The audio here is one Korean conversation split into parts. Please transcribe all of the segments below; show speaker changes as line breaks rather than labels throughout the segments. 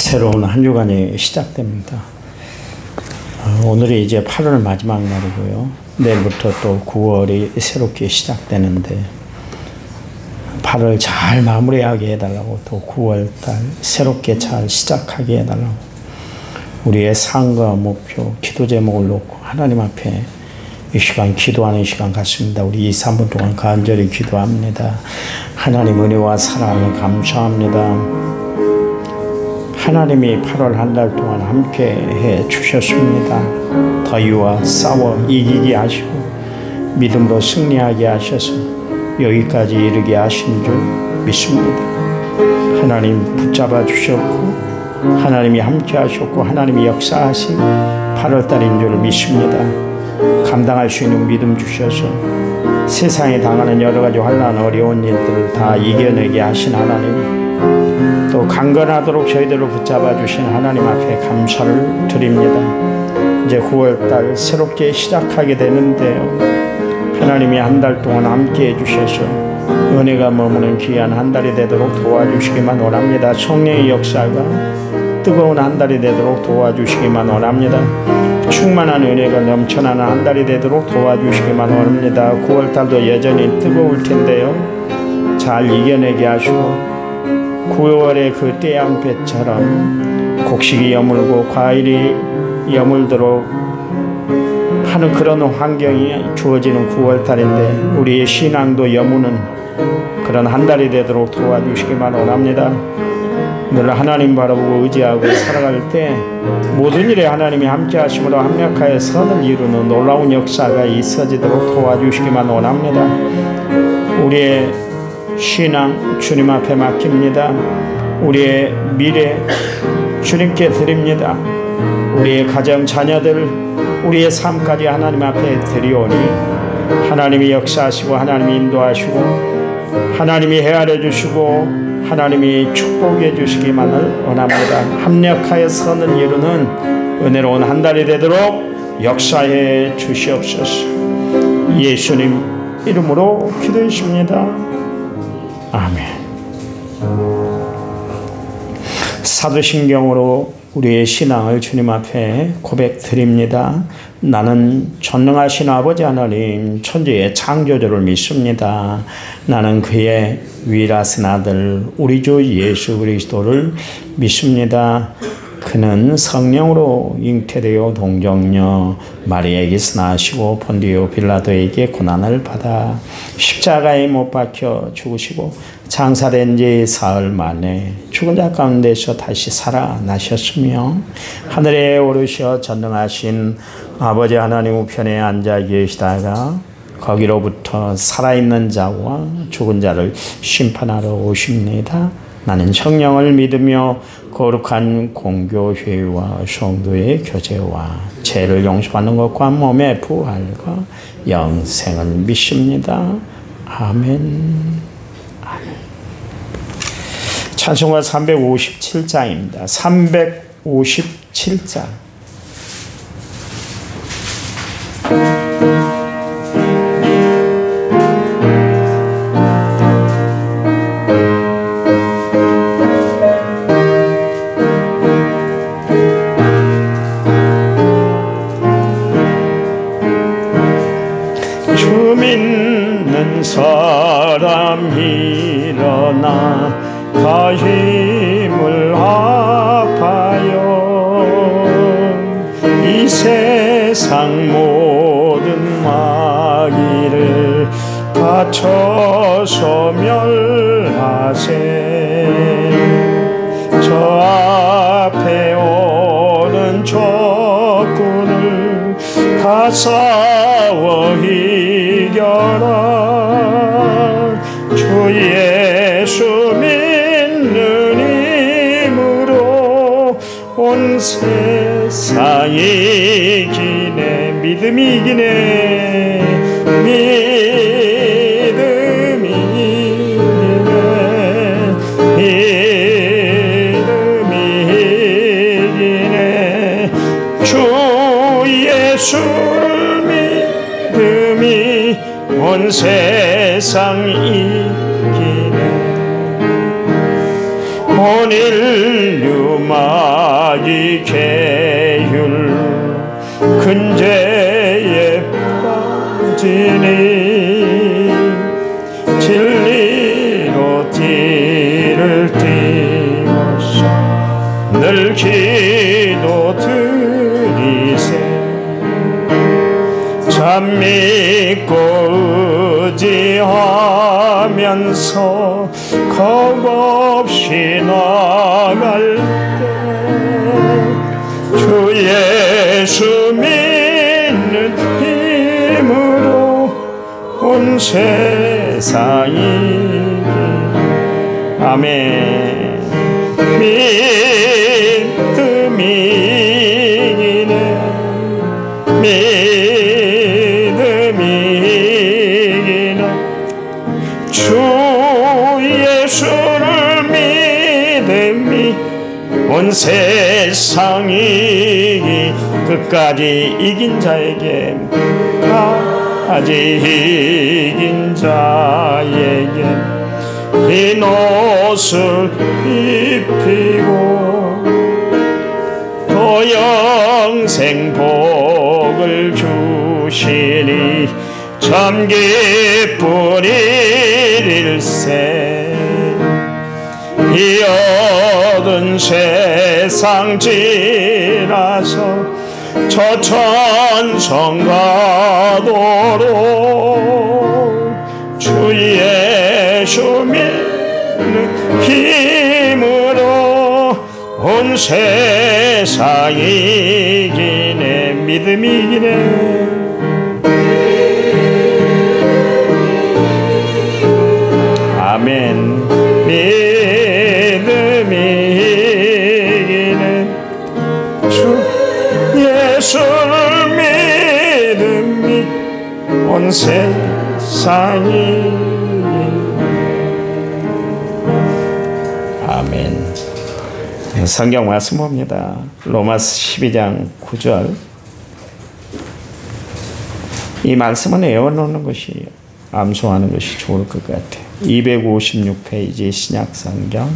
새로운 한 주간이 시작됩니다. 오늘이 이제 8월 마지막 날이고요. 내일부터 또 9월이 새롭게 시작되는데 8월 잘 마무리하게 해달라고, 또 9월달 새롭게 잘 시작하게 해달라고, 우리의 삶과 목표, 기도 제목을 놓고 하나님 앞에 이 시간 기도하는 시간 같습니다. 우리 2, 3분 동안 간절히 기도합니다. 하나님 은혜와 사랑을 감사합니다. 하나님이 8월 한 달 동안 함께 해 주셨습니다. 더위와 싸워 이기게 하시고 믿음으로 승리하게 하셔서 여기까지 이르게 하신 줄 믿습니다. 하나님 붙잡아 주셨고 하나님이 함께 하셨고 하나님이 역사하신 8월달인 줄 믿습니다. 감당할 수 있는 믿음 주셔서 세상에 당하는 여러 가지 환난 어려운 일들을 다 이겨내게 하신 하나님, 또 강건하도록 저희들을 붙잡아 주신 하나님 앞에 감사를 드립니다. 이제 9월달 새롭게 시작하게 되는데요, 하나님이 한 달 동안 함께 해주셔서 은혜가 머무는 귀한 한 달이 되도록 도와주시기만 원합니다. 성령의 역사가 뜨거운 한 달이 되도록 도와주시기만 원합니다. 충만한 은혜가 넘쳐나는 한 달이 되도록 도와주시기만 원합니다. 9월달도 여전히 뜨거울 텐데요, 잘 이겨내게 하시고 9월의 그 태양볕처럼 곡식이 여물고 과일이 여물도록 하는 그런 환경이 주어지는 9월달인데 우리의 신앙도 여무는 그런 한 달이 되도록 도와주시기만 원합니다. 늘 하나님 바라보고 의지하고 살아갈 때 모든 일에 하나님이 함께 하심으로 합력하여 선을 이루는 놀라운 역사가 있어지도록 도와주시기만 원합니다. 우리의 신앙 주님 앞에 맡깁니다. 우리의 미래 주님께 드립니다. 우리의 가정 자녀들, 우리의 삶까지 하나님 앞에 드리오니 하나님이 역사하시고 하나님이 인도하시고 하나님이 헤아려 주시고 하나님이 축복해 주시기만을 원합니다. 합력하여 선을 이루는 은혜로운 한 달이 되도록 역사해 주시옵소서. 예수님 이름으로 기도했습니다. 아멘. 사도신경으로 우리의 신앙을 주님 앞에 고백드립니다. 나는 전능하신 아버지 하나님 천지의 창조주를 믿습니다. 나는 그의 위라신 아들 우리 주 예수 그리스도를 믿습니다. 그는 성령으로 잉태되어 동정녀 마리아에게서 나시고 본디오 빌라도에게 고난을 받아 십자가에 못 박혀 죽으시고 장사된 지 사흘 만에 죽은 자 가운데서 다시 살아나셨으며 하늘에 오르셔 전능하신 아버지 하나님 우편에 앉아 계시다가 거기로부터 살아있는 자와 죽은 자를 심판하러 오십니다. 나는 성령을 믿으며 거룩한 공교회와 성도의 교제와 죄를 용서받는 것과 몸의 부활과 영생을 믿습니다. 아멘. 아멘. 찬송가 357장입니다. 357장. 사람 일어나 다 힘을 합하여 이 세상 모든 마귀를 바쳐서 멸하세. 저 앞에 오는 적군을 다 싸워 이겨라. 주 예수 믿는 힘으로 온 세상 이기네. 믿음이 이기네. 믿음이 이기네. 믿음이 이기네. 주 예수를 믿음이 온 세상 이기네. 온 인류 음악이 계율 근죄에 빠지니 진리로 띠를 띠고서 늘 기도 드리세 참 믿고 의지하면서 겁없이 나갈 때 주 예수 믿는 힘으로 온 세상이 아멘. 믿음이 이기네 믿음이 이기네 주 예수를 믿음이 온 세상이 끝까지 이긴 자에게 이긴 자에게 흰 옷을 입히고 또 영생 복을 주시니 참 기쁜 일일세 이 얻은 세상 지나서 저 천성 가도록 주 예수 믿는 힘으로 온 세상이 이기네 믿음이 이기네 아멘 믿음이 이기네 주 예수를 믿음이 온 세상이 아멘. 성경 말씀 봅니다. 로마서 12장 9절 이 말씀은 외워놓는 것이 암송하는 것이 좋을 것 같아요. 256페이지 신약성경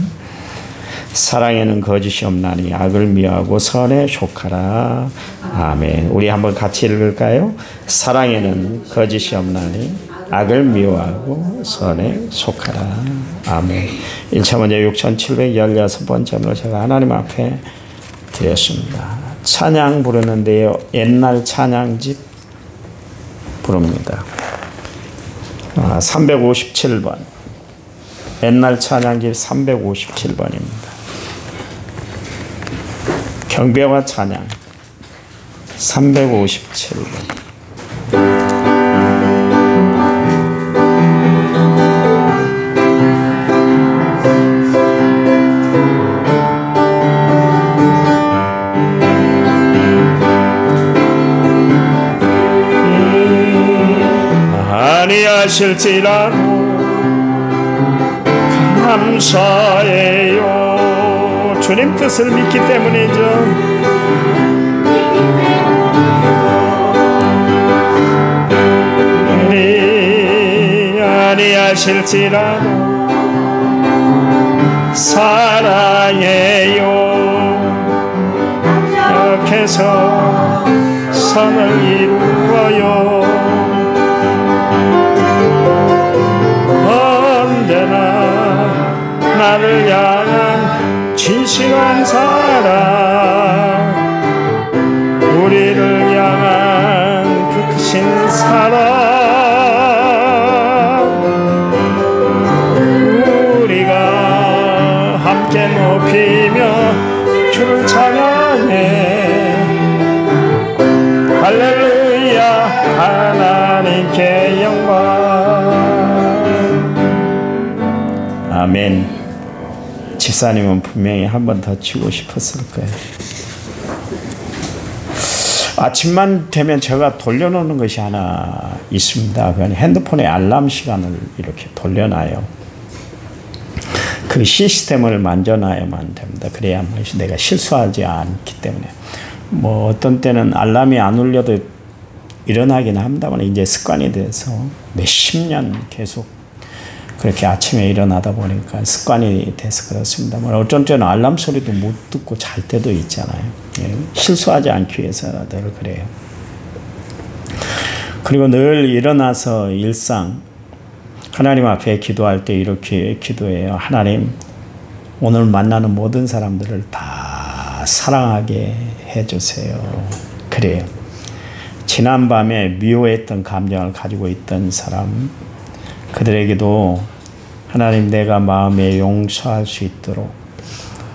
사랑에는 거짓이 없나니 악을 미워하고 선에 속하라. 아멘. 우리 한번 같이 읽을까요? 사랑에는 거짓이 없나니 악을 미워하고 선에 속하라. 아멘. 1차 먼저 6716번째로 제가 하나님 앞에 드렸습니다. 찬양 부르는데요. 옛날 찬양집 부릅니다. 357번 옛날 찬양집 357번입니다. 경배와 찬양 357번 아니하실지라도 감사해요. 주님 뜻을 믿기 때문이죠. 아니하실지라도 사랑해요. 약해서 선을 이루어요. 언제나 나를 향한 진실한 사랑 우리를 향한 그 크신 사랑 우리가 함께 높이며 주를 찬양해 할렐루야 하나님께 영광 아멘. 집사님은 분명히 한 번 더 치고 싶었을 거예요. 아침만 되면 제가 돌려놓는 것이 하나 있습니다. 그건 핸드폰의 알람 시간을 이렇게 돌려놔요. 그 시스템을 만져놔야만 됩니다. 그래야 내가 실수하지 않기 때문에. 뭐 어떤 때는 알람이 안 울려도 일어나긴 합니다만 이제 습관이 돼서 몇십 년 계속 그렇게 아침에 일어나다 보니까 습관이 돼서 그렇습니다. 어쩐 때는 알람 소리도 못 듣고 잘 때도 있잖아요. 실수하지 않기 위해서 늘 그래요. 그리고 늘 일어나서 일상 하나님 앞에 기도할 때 이렇게 기도해요. 하나님, 오늘 만나는 모든 사람들을 다 사랑하게 해주세요. 그래요. 지난밤에 미워했던 감정을 가지고 있던 사람, 그들에게도 하나님, 내가 마음에 용서할 수 있도록,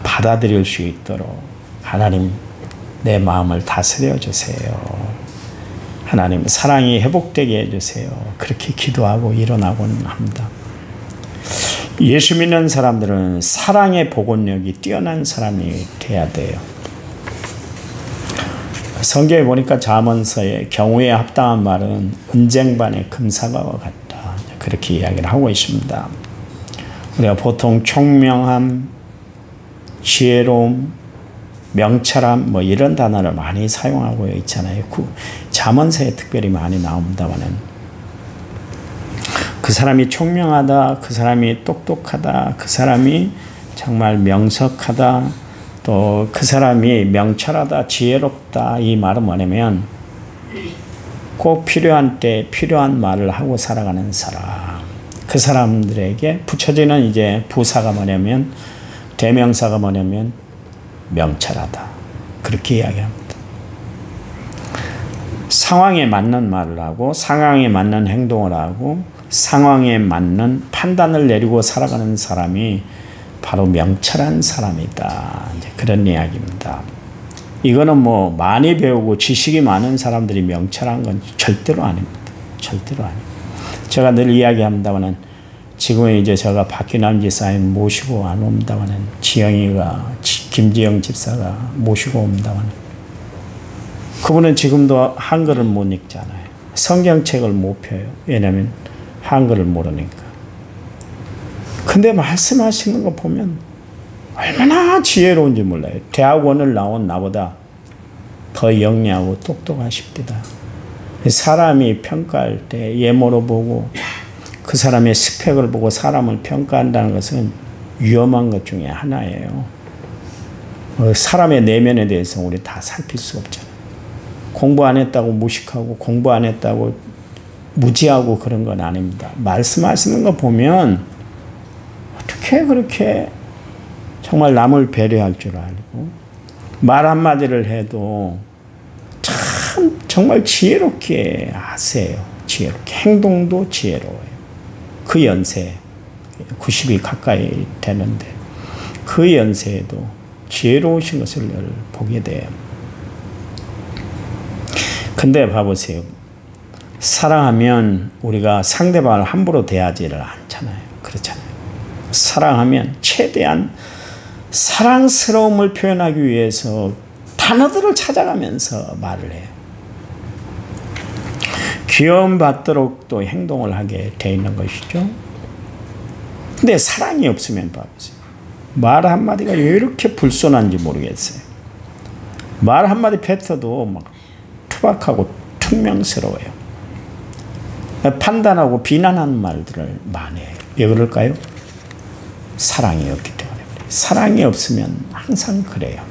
받아들일 수 있도록 하나님, 내 마음을 다스려 주세요. 하나님, 사랑이 회복되게 해주세요. 그렇게 기도하고 일어나곤 합니다. 예수 믿는 사람들은 사랑의 복원력이 뛰어난 사람이 돼야 돼요. 성경에 보니까 잠언서에 경우에 합당한 말은 은쟁반의 금사과와 같다. 그렇게 이야기를 하고 있습니다. 우리가 보통 총명함, 지혜로움, 명철함 이런 단어를 많이 사용하고 있잖아요. 잠언서에 특별히 많이 나옵니다만은 그 사람이 총명하다, 그 사람이 똑똑하다, 그 사람이 정말 명석하다, 또 그 사람이 명철하다, 지혜롭다, 이 말은 뭐냐면 꼭 필요한 때 필요한 말을 하고 살아가는 사람. 그 사람들에게 붙여지는 이제 부사가 뭐냐면, 대명사가 뭐냐면 명철하다. 그렇게 이야기합니다. 상황에 맞는 말을 하고 상황에 맞는 행동을 하고 상황에 맞는 판단을 내리고 살아가는 사람이 바로 명철한 사람이다. 이제 그런 이야기입니다. 이거는 많이 배우고 지식이 많은 사람들이 명철한 건 절대로 아닙니다. 절대로 아닙니다. 제가 늘 이야기합니다만은 지금은 이제 제가 박기남 지사님 모시고 안 옵니다만은 김지영 집사가 모시고 옵니다만 그분은 지금도 한글을 못 읽잖아요. 성경책을 못 펴요. 왜냐하면 한글을 모르니까. 근데 말씀하시는 거 보면 얼마나 지혜로운지 몰라요. 대학원을 나온 나보다 더 영리하고 똑똑하십니다. 사람이 평가할 때 예모로 보고 그 사람의 스펙을 보고 사람을 평가한다는 것은 위험한 것 중에 하나예요. 사람의 내면에 대해서 우리 다 살필 수 없잖아요. 공부 안 했다고 무식하고 공부 안 했다고 무지하고 그런 건 아닙니다. 말씀하시는 거 보면 어떻게 그렇게 정말 남을 배려할 줄 알고 말 한마디를 해도 참 정말 지혜롭게 하세요. 지혜롭게. 행동도 지혜로워요. 그 연세 90이 가까이 되는데 그 연세에도 지혜로우신 것을 늘 보게 돼요. 근데 봐보세요. 사랑하면 우리가 상대방을 함부로 대하지를 않잖아요. 그렇잖아요. 사랑하면 최대한 사랑스러움을 표현하기 위해서 단어들을 찾아가면서 말을 해요. 귀여움 받도록 또 행동을 하게 돼 있는 것이죠. 근데 사랑이 없으면 봐보세요. 말 한마디가 왜 이렇게 불손한지 모르겠어요. 말 한마디 뱉어도 막 투박하고 퉁명스러워요. 판단하고 비난하는 말들을 많이 해요. 왜 그럴까요? 사랑이 없기 때문에. 사랑이 없으면 항상 그래요.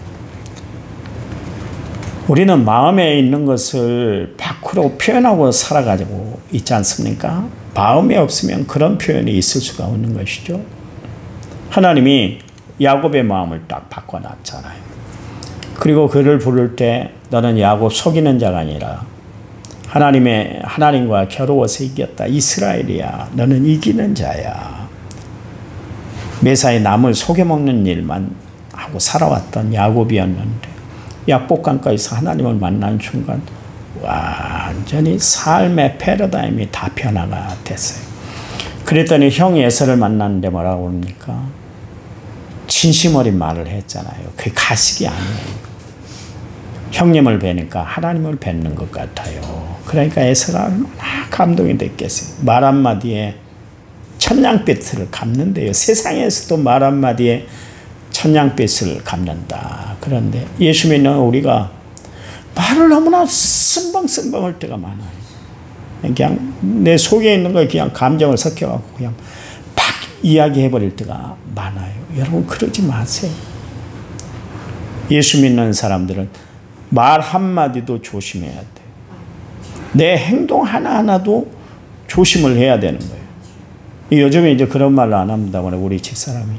우리는 마음에 있는 것을 밖으로 표현하고 살아가지고 있지 않습니까? 마음에 없으면 그런 표현이 있을 수가 없는 것이죠. 하나님이 야곱의 마음을 딱 바꿔놨잖아요. 그리고 그를 부를 때 너는 야곱 속이는 자가 아니라 하나님과 겨루어서 이겼다. 이스라엘이야. 너는 이기는 자야. 매사에 남을 속여먹는 일만 하고 살아왔던 야곱이었는데 약복강가에서 하나님을 만난 순간 완전히 삶의 패러다임이 다 변화가 됐어요. 그랬더니 형 에서를 만났는데 뭐라고 합니까? 진심 어린 말을 했잖아요. 그게 가식이 아니에요. 형님을 뵈니까 하나님을 뵙는 것 같아요. 그러니까 에서가 얼마나 감동이 됐겠어요. 말 한마디에 천냥빛을 갚는데요. 세상에서도 말 한마디에 천냥빛을 갚는다. 그런데 예수 믿는 우리가 말을 너무나 쓴방쓴방할 때가 많아요. 그냥 내 속에 있는 거 그냥 감정을 섞여갖고 그냥 팍 이야기해버릴 때가 많아요. 여러분 그러지 마세요. 예수 믿는 사람들은 말 한마디도 조심해야 돼요. 내 행동 하나하나도 조심을 해야 되는 거예요. 요즘에 이제 그런 말을 안 합니다. 우리 집사람이.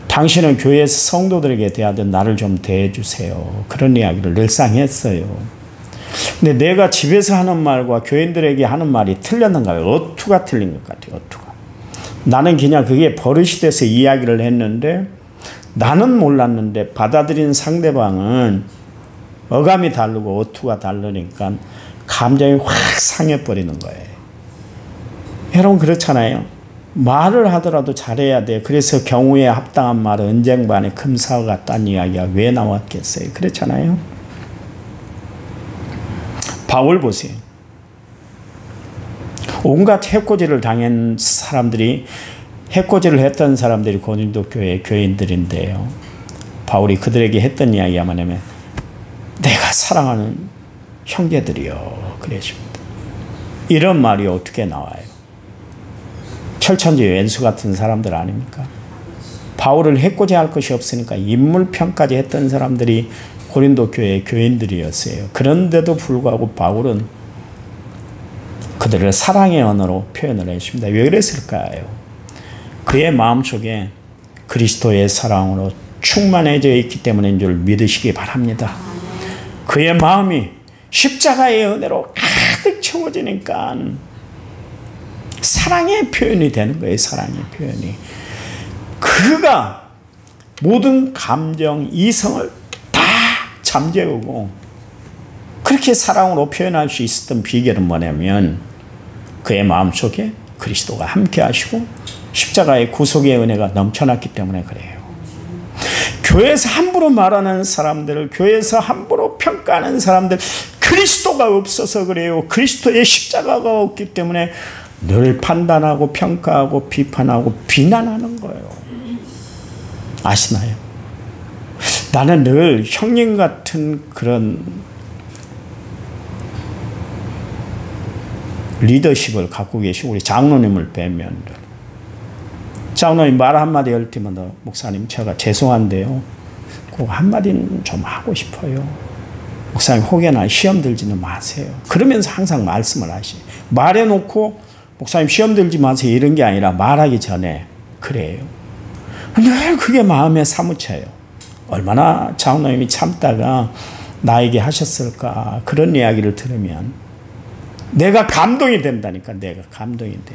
당신은 교회에서 성도들에게 대하듯 나를 좀 대해주세요. 그런 이야기를 늘상 했어요. 근데 내가 집에서 하는 말과 교인들에게 하는 말이 틀렸는가요? 어투가 틀린 것 같아요. 어투가. 나는 그냥 그게 버릇이 돼서 이야기를 했는데 나는 몰랐는데 받아들인 상대방은 어감이 다르고 어투가 다르니까 감정이 확 상해버리는 거예요. 여러분 그렇잖아요. 말을 하더라도 잘해야 돼요. 그래서 경우에 합당한 말은 은쟁반에 금사와 같다는 이야기가 왜 나왔겠어요. 그렇잖아요. 바울 보세요. 온갖 해코지를 당한 사람들이 해코지를 했던 사람들이 고린도 교회 교인들인데요. 바울이 그들에게 했던 이야기가 뭐냐면 내가 사랑하는 형제들이요. 그랬습니다. 이런 말이 어떻게 나와요? 철천지 왼수 같은 사람들 아닙니까? 바울을 해코지할 것이 없으니까 인물평까지 했던 사람들이 고린도 교회의 교인들이었어요. 그런데도 불구하고 바울은 그들을 사랑의 언어로 표현을 했습니다. 왜 그랬을까요? 그의 마음속에 그리스도의 사랑으로 충만해져 있기 때문인 줄 믿으시기 바랍니다. 그의 마음이 십자가의 은혜로 가득 채워지니까 사랑의 표현이 되는 거예요. 사랑의 표현이. 그가 모든 감정, 이성을 다 잠재우고 그렇게 사랑으로 표현할 수 있었던 비결은 뭐냐면 그의 마음속에 그리스도가 함께 하시고 십자가의 구속의 은혜가 넘쳐났기 때문에 그래요. 교회에서 함부로 말하는 사람들, 교회에서 함부로 평가하는 사람들, 그리스도가 없어서 그래요. 그리스도의 십자가가 없기 때문에 늘 판단하고 평가하고 비판하고 비난하는 거예요. 아시나요? 나는 늘 형님 같은 그런 리더십을 갖고 계신 우리 장로님을 뵈면 장로님 말 한마디 할 때마다 목사님 제가 죄송한데요. 꼭 한마디는 좀 하고 싶어요. 목사님 혹여나 시험 들지는 마세요. 그러면서 항상 말씀을 하시죠. 말해놓고 목사님 시험 들지 마세요 이런 게 아니라 말하기 전에 그래요. 늘 그게 마음에 사무쳐요. 얼마나 장로님이 참다가 나에게 하셨을까 그런 이야기를 들으면 내가 감동이 된다니까. 내가 감동이 돼.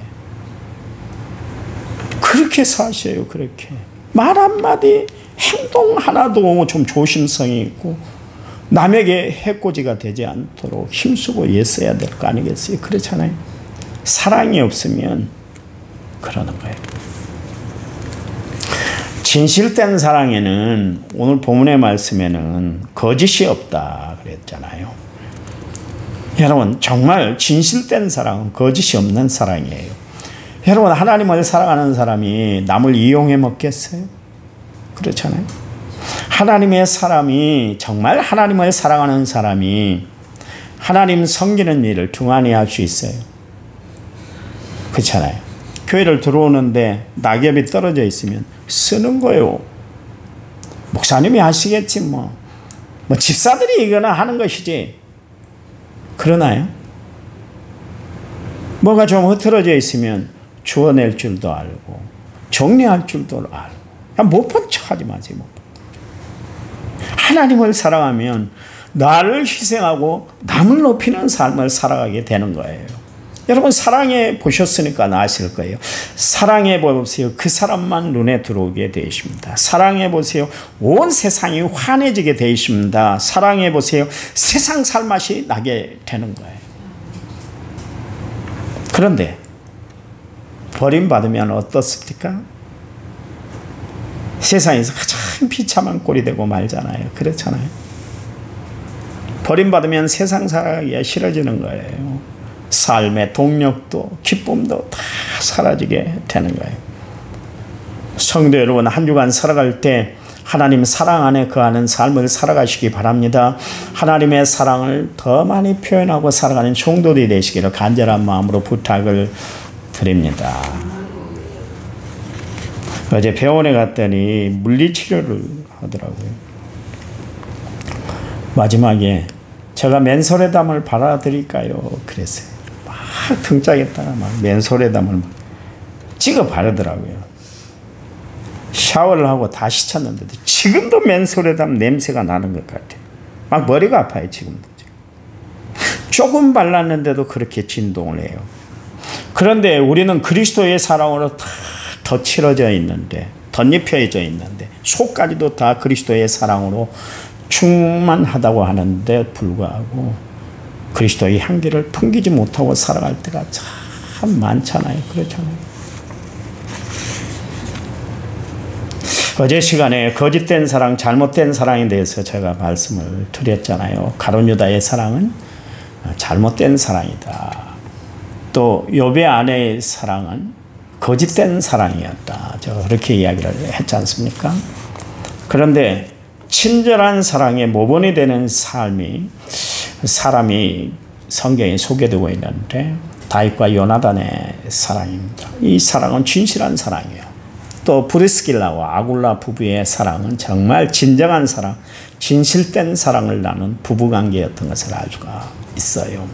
그렇게 사셔요. 그렇게 말 한마디 행동 하나도 좀 조심성이 있고 남에게 해코지가 되지 않도록 힘쓰고 애써야 될 거 아니겠어요? 그렇잖아요. 사랑이 없으면 그러는 거예요. 진실된 사랑에는 오늘 본문의 말씀에는 거짓이 없다 그랬잖아요. 여러분 정말 진실된 사랑은 거짓이 없는 사랑이에요. 여러분 하나님을 사랑하는 사람이 남을 이용해 먹겠어요? 그렇잖아요. 하나님의 사람이 정말 하나님을 사랑하는 사람이 하나님 섬기는 일을 등한히 할 수 있어요. 그렇잖아요. 교회를 들어오는데 낙엽이 떨어져 있으면 쓰는 거예요. 목사님이 하시겠지 뭐 집사들이 이거나 하는 것이지. 그러나요? 뭐가 좀 흐트러져 있으면 주워낼 줄도 알고 정리할 줄도 알고 그냥 못 본 척하지 마세요. 하나님을 사랑하면 나를 희생하고 남을 높이는 삶을 살아가게 되는 거예요. 여러분 사랑해 보셨으니까 아실 거예요. 사랑해 보세요. 그 사람만 눈에 들어오게 되십니다. 사랑해 보세요. 온 세상이 환해지게 되십니다. 사랑해 보세요. 세상 살맛이 나게 되는 거예요. 그런데 버림받으면 어떻습니까? 세상에서 가장 비참한 꼴이 되고 말잖아요. 그렇잖아요. 버림받으면 세상 살아가기가 싫어지는 거예요. 삶의 동력도 기쁨도 다 사라지게 되는 거예요. 성도 여러분 한 주간 살아갈 때 하나님 사랑 안에 거하는 삶을 살아가시기 바랍니다. 하나님의 사랑을 더 많이 표현하고 살아가는 성도들이 되시기를 간절한 마음으로 부탁을 드립니다. 어제 병원에 갔더니 물리치료를 하더라고요. 마지막에 제가 맨솔에담을 발라드릴까요? 그랬어요. 막 등짝에다가 막 맨솔에담을 막 찍어 바르더라고요. 샤워를 하고 다 씻었는데도 지금도 맨솔에담 냄새가 나는 것 같아요. 막 머리가 아파요, 지금도. 조금 발랐는데도 그렇게 진동을 해요. 그런데 우리는 그리스도의 사랑으로 다 덧칠어져 있는데, 덧입혀져 있는데, 속까지도 다 그리스도의 사랑으로 충만하다고 하는데 불구하고 그리스도의 향기를 풍기지 못하고 살아갈 때가 참 많잖아요. 그렇잖아요. 어제 시간에 거짓된 사랑, 잘못된 사랑에 대해서 제가 말씀을 드렸잖아요. 가룟 유다의 사랑은 잘못된 사랑이다. 또 욥의 아내의 사랑은 거짓된 사랑이었다. 제가 그렇게 이야기를 했지 않습니까? 그런데 친절한 사랑의 모본이 되는 사람이 성경에 소개되고 있는데 다윗과 요나단의 사랑입니다. 이 사랑은 진실한 사랑이에요. 또 브리스길라와 아굴라 부부의 사랑은 정말 진정한 사랑, 진실된 사랑을 나눈 부부관계였던 것을 알 수가 있어요.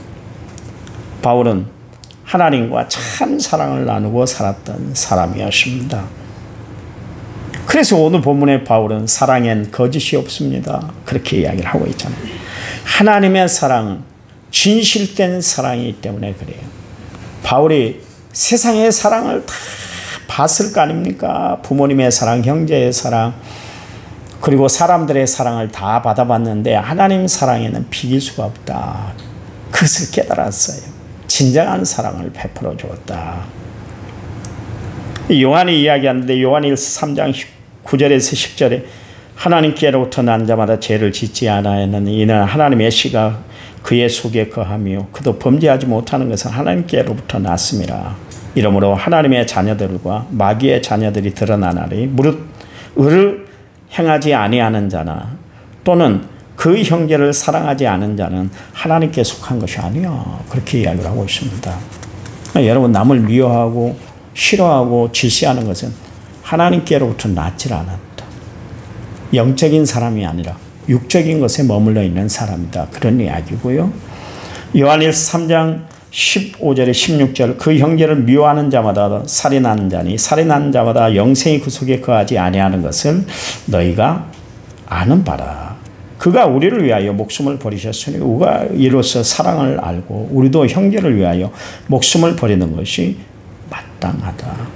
바울은 하나님과 참 사랑을 나누고 살았던 사람이었습니다. 그래서 오늘 본문의 바울은 사랑엔 거짓이 없습니다. 그렇게 이야기를 하고 있잖아요. 하나님의 사랑은 진실된 사랑이기 때문에 그래요. 바울이 세상의 사랑을 다 봤을 거 아닙니까? 부모님의 사랑, 형제의 사랑, 그리고 사람들의 사랑을 다 받아봤는데 하나님 사랑에는 비길 수가 없다. 그것을 깨달았어요. 진정한 사랑을 베풀어 주었다. 요한이 이야기하는데 요한일서 3장 9절에서 10절에 하나님께로부터 난 자마다 죄를 짓지 아니하였느니 이는 하나님의 씨가 그의 속에 거하며 그도 범죄하지 못하는 것은 하나님께로부터 났음이라. 이러므로 하나님의 자녀들과 마귀의 자녀들이 드러나나니 무릇 의를 행하지 아니하는 자나 또는 그 형제를 사랑하지 않은 자는 하나님께 속한 것이 아니야. 그렇게 이야기를 하고 있습니다. 여러분, 남을 미워하고 싫어하고 질시하는 것은 하나님께로부터 낫질 않았다. 영적인 사람이 아니라 육적인 것에 머물러 있는 사람이다. 그런 이야기고요. 요한일서 3장 15절에 16절 그 형제를 미워하는 자마다 살인하는 자니 살인하는 자마다 영생이 그 속에 거하지 아니하는 것을 너희가 아는 바라. 그가 우리를 위하여 목숨을 버리셨으니 우리가 이로써 사랑을 알고 우리도 형제를 위하여 목숨을 버리는 것이 마땅하다.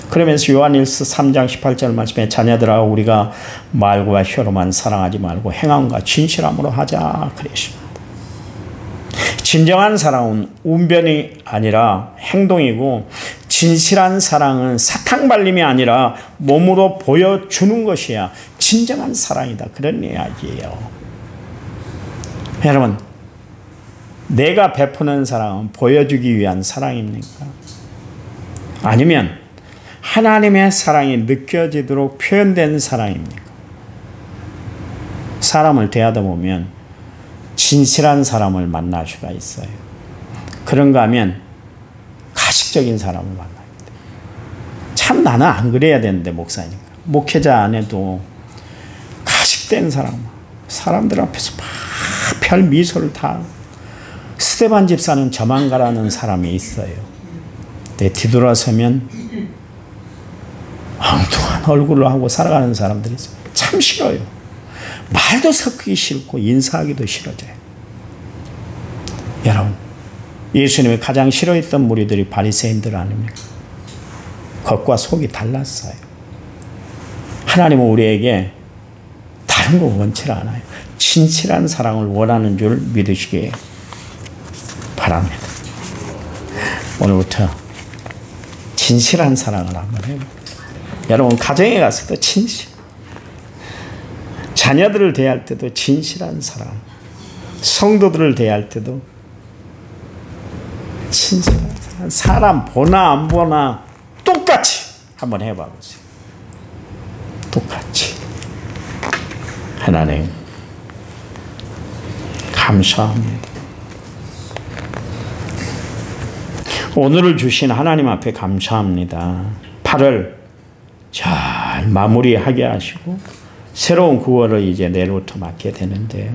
그러면서 요한일서 3장 18절 말씀에 자녀들아 우리가 말과 혀로만 사랑하지 말고 행함과 진실함으로 하자. 그랬습니다. 진정한 사랑은 운변이 아니라 행동이고 진실한 사랑은 사탕발림이 아니라 몸으로 보여주는 것이야 진정한 사랑이다. 그런 이야기예요. 여러분, 내가 베푸는 사랑은 보여주기 위한 사랑입니까? 아니면 하나님의 사랑이 느껴지도록 표현된 사랑입니까? 사람을 대하다 보면 진실한 사람을 만날 수가 있어요. 그런가 하면 가식적인 사람을 만나게 돼요. 참 나는 안 그래야 되는데 목사니까. 목회자 안에도 가식된 사람들 앞에서 막 별 미소를 다. 스데반 집사는 저만 가라는 사람이 있어요. 내 뒤돌아서면 엉뚱한 얼굴을 하고 살아가는 사람들이 있어요. 참 싫어요. 말도 섞기 싫고 인사하기도 싫어져요. 여러분, 예수님이 가장 싫어했던 무리들이 바리새인들 아닙니까? 겉과 속이 달랐어요. 하나님은 우리에게 다른 거 원치 않아요. 진실한 사랑을 원하는 줄 믿으시기 바랍니다. 오늘부터 진실한 사랑을 한번 해볼게요. 여러분, 가정에 가서도 진실, 자녀들을 대할 때도 진실한 사랑, 성도들을 대할 때도 진실한 사랑, 사람 보나 안 보나 똑같이 한번 해봐 보세요. 똑같이. 하나님 감사합니다. 오늘을 주신 하나님 앞에 감사합니다. 8월 잘 마무리하게 하시고 새로운 9월을 이제 내일부터 맞게 되는데요.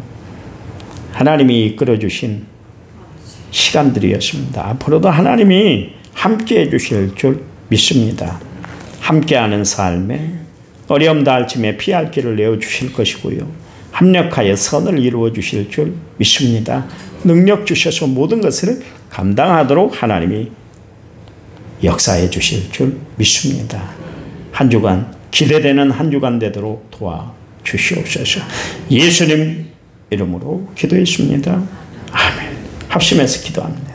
하나님이 이끌어 주신 시간들이었습니다. 앞으로도 하나님이 함께해 주실 줄 믿습니다. 함께하는 삶에 어려움 닿을쯤에 피할 길을 내어주실 것이고요. 합력하여 선을 이루어 주실 줄 믿습니다. 능력 주셔서 모든 것을 감당하도록 하나님이 역사해 주실 줄 믿습니다. 한 주간 기대되는 한 주간 되도록 도와주시옵소서. 예수님 이름으로 기도했습니다. 아멘. 합심해서 기도합니다.